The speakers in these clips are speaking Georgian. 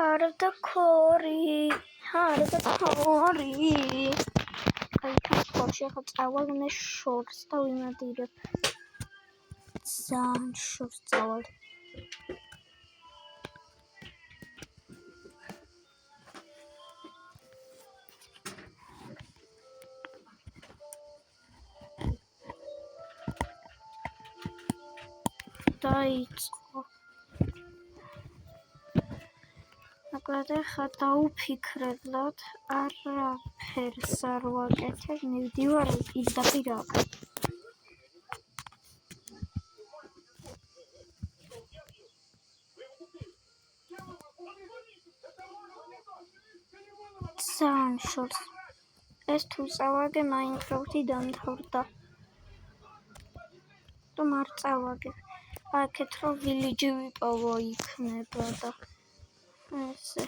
hardcore. Აი ხალხში ახლა წავალ მე შორს და ვიმადირებ. ძალიან შორს წავალ. დაიწყო. მაგრამ ხა დაუფიქრებლად არაფერს არ ვაკეთებ, მივდივარ პირდაპირ აქ. ძალიან შორს. ეს თუ წავაგე Minecraft-ი დამთავრდა. თუ არ წავაგე. აქეთ რომ village ვიპოვო იქნება და ესე.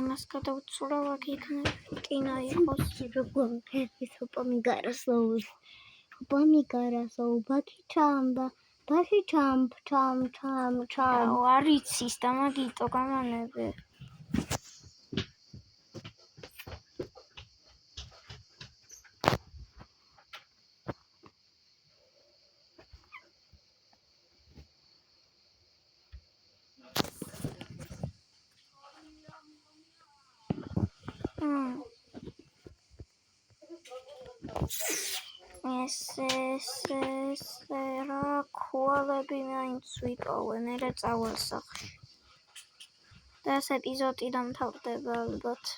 მას გადავწურავ აქ იქნება ტინა იყოს. როგორ ეს ოპამიგარასო ბათი ჩამდა ბათი ჩამ არ იცის და მაგიტო გამანები. ესე რა ქუალები მაინც ვიპოვე, მერე წავალ სახლში. და ეს ეპიზოდი დამთავრდება ალბათ.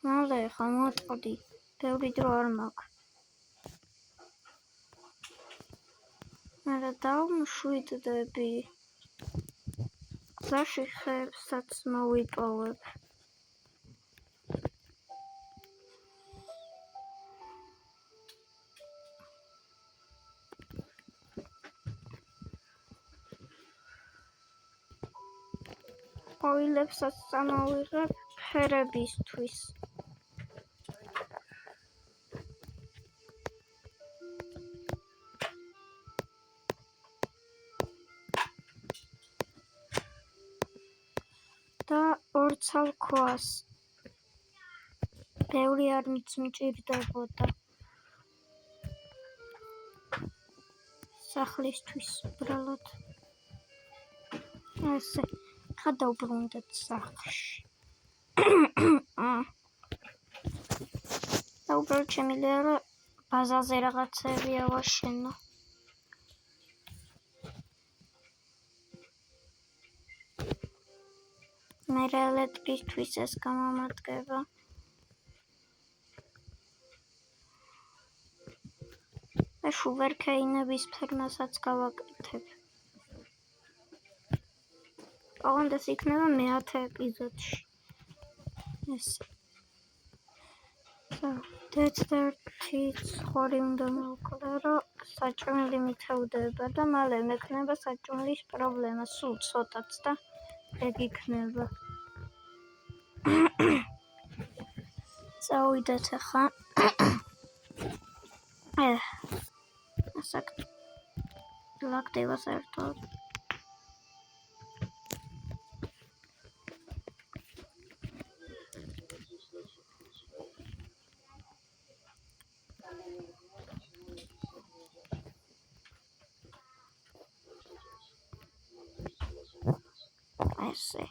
მალე ხა მოწყდი, ბევრი დრო არ მაქვს. მერე დავმშვიდდები. გზაში ხერსაც მოვიპოვებ. ოილებსაც წამოვიღებ ფერებისთვის. და ორცალ ქვას. ბევრი არ მჭირდებოდა. სახლისთვის ბრალოდ. ესე ხა დავბრუნდეთ სახლში. და უბრალოდ შემიძლია რომ ბაზაზე რაღაცები ავაშენო. მერე ელექტრისთვის ეს გამომადგება. და შუვერქეინების ფერმასაც გავაკეთებ. ოღონდ ეს იქნება მე-10 ეპიზოდში. ესე. დეცდერთი ცხვარი უნდა მოვკლე, რომ საჭმელი მითევდება და მალე მექნება საჭმლის პრობლემა, სულ ცოტაც და ეგ იქნება. წავიდეთ ახლა. ასაკ ლაგდება საერთოდ. ესე.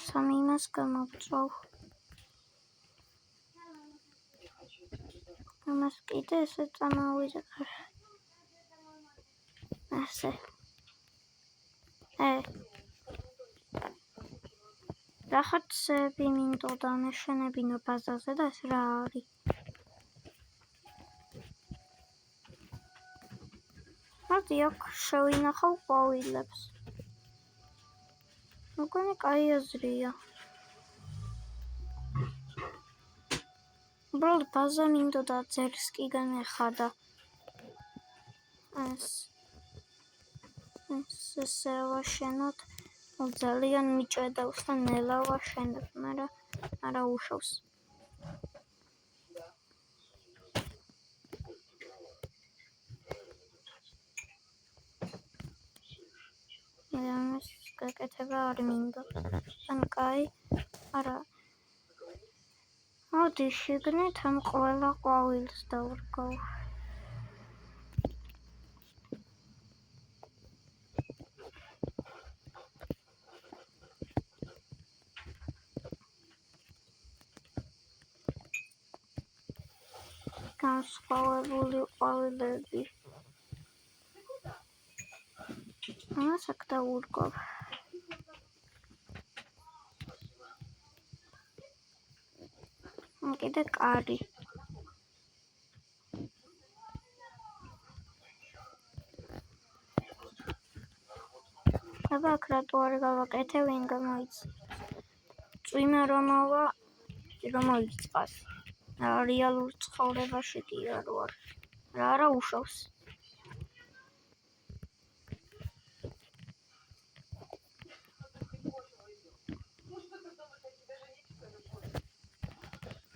სამი იმას გამოვწოვ. ამას კიდე ესე წამოვიღებ. ესე. რაღაცები მინდოდა მეშენებინო ბაზაზე და ეს რა არის? მოდი აქ შევინახავ ყვავილებს. მოგონი კაი აზრია. უბრალოდ ბაზა მინდოდა ძერსკიგან ეხადა. ესე ვაშენოთ. ძალიან მიჭედავს და ნელა ვაშენებ, მაგრამ არა უშავს. ამას გაკეთება არ მინდა. ან კაი, არა. მოდი შიგნით ამ ყველა ყვავილს დავრგავ. განსხვავებული ყვავილები. ამას აქ დავურგავ. კიდე კარი. აბა აქ რატო არ გავაკეთე, ვინ გამოიცნობს. წვიმა რომ მოიწყას. რეალურ ცხოვრებაში კი არ ვარ. რა უშავს.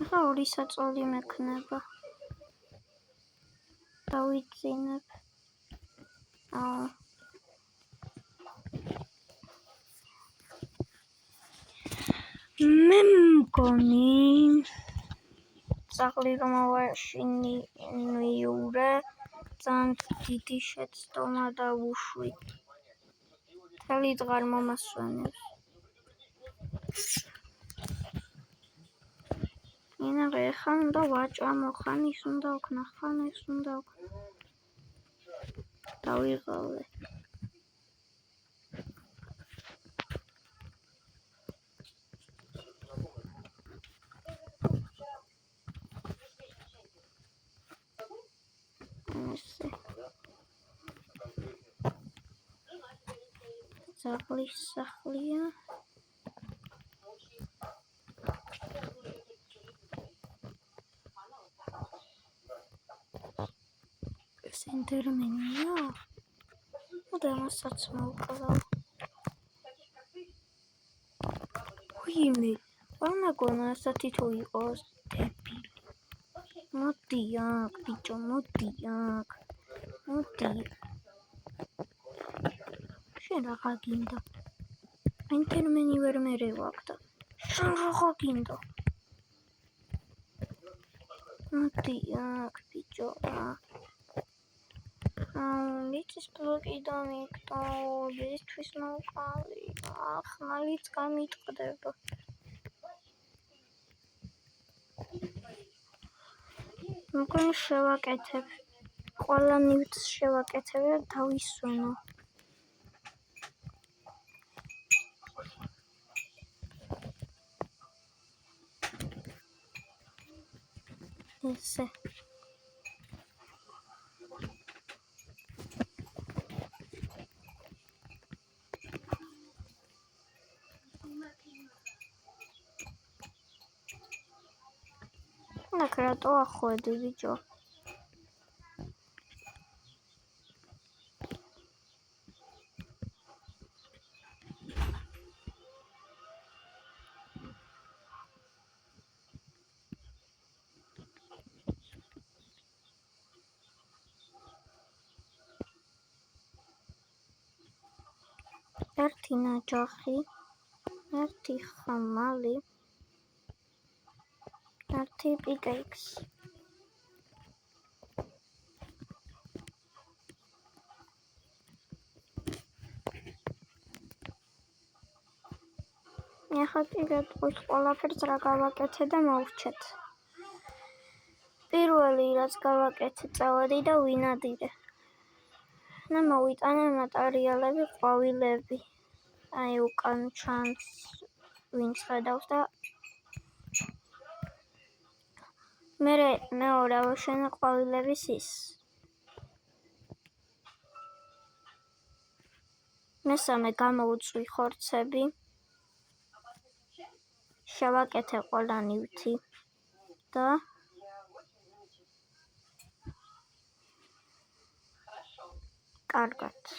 ახლა 2 საწოლი მექნება. დავიძინებ. მე მგონი ძაღლი რომ ავაშინიურე, ძალიან დიდი შეცდომა დავუშვი. მთელი დღე მომასვენებს. ინაღე ხან უნდა ვაჭამო, ხან ის უნდა ვქნა, ხან ეს უნდა ვქნა. დავიღალე. ესე. ძაღლის სახლია. სენტერმენია. და მასაც მოვკლავ. ვიმე, ვანაგონა ასეთი თუ იყოს დებილი. მოდი აქ, ბიჭო, მოდი აქ. მოდი. შენ რა გინდა? ინტერმენი ვერ მერევაკ და შენ რა გინდა? მოდი აქ, ბიჭო. მიწის ბლოკიდან იქნო, ბისთვის მოვყავი. ხმალიც გამიტყდება. მგონი შევაკეთებ. ყველა ნივთს შევაკეთებ და დავისვენო. ესე. აქ რატო ახვედი, ბიჭო? ერთი ნაჯახი, ერთი ხმალი, ერთი პიკექსი. ახლა კიდევ ეს ყველაფერს რა გავაკეთე და მოვჩეთ. პირველი რაც გავაკეთე, წავედი და ვინადირე. და მოვიტანე მატერიალები, ყვავილები. აი უკან ჩანს ვინც ხედავს და მეორე ავაშენე ყვავილების ის. მესამე გამოვუწვი ხორცები. შევაკეთე ყველა ნივთი და კარგად.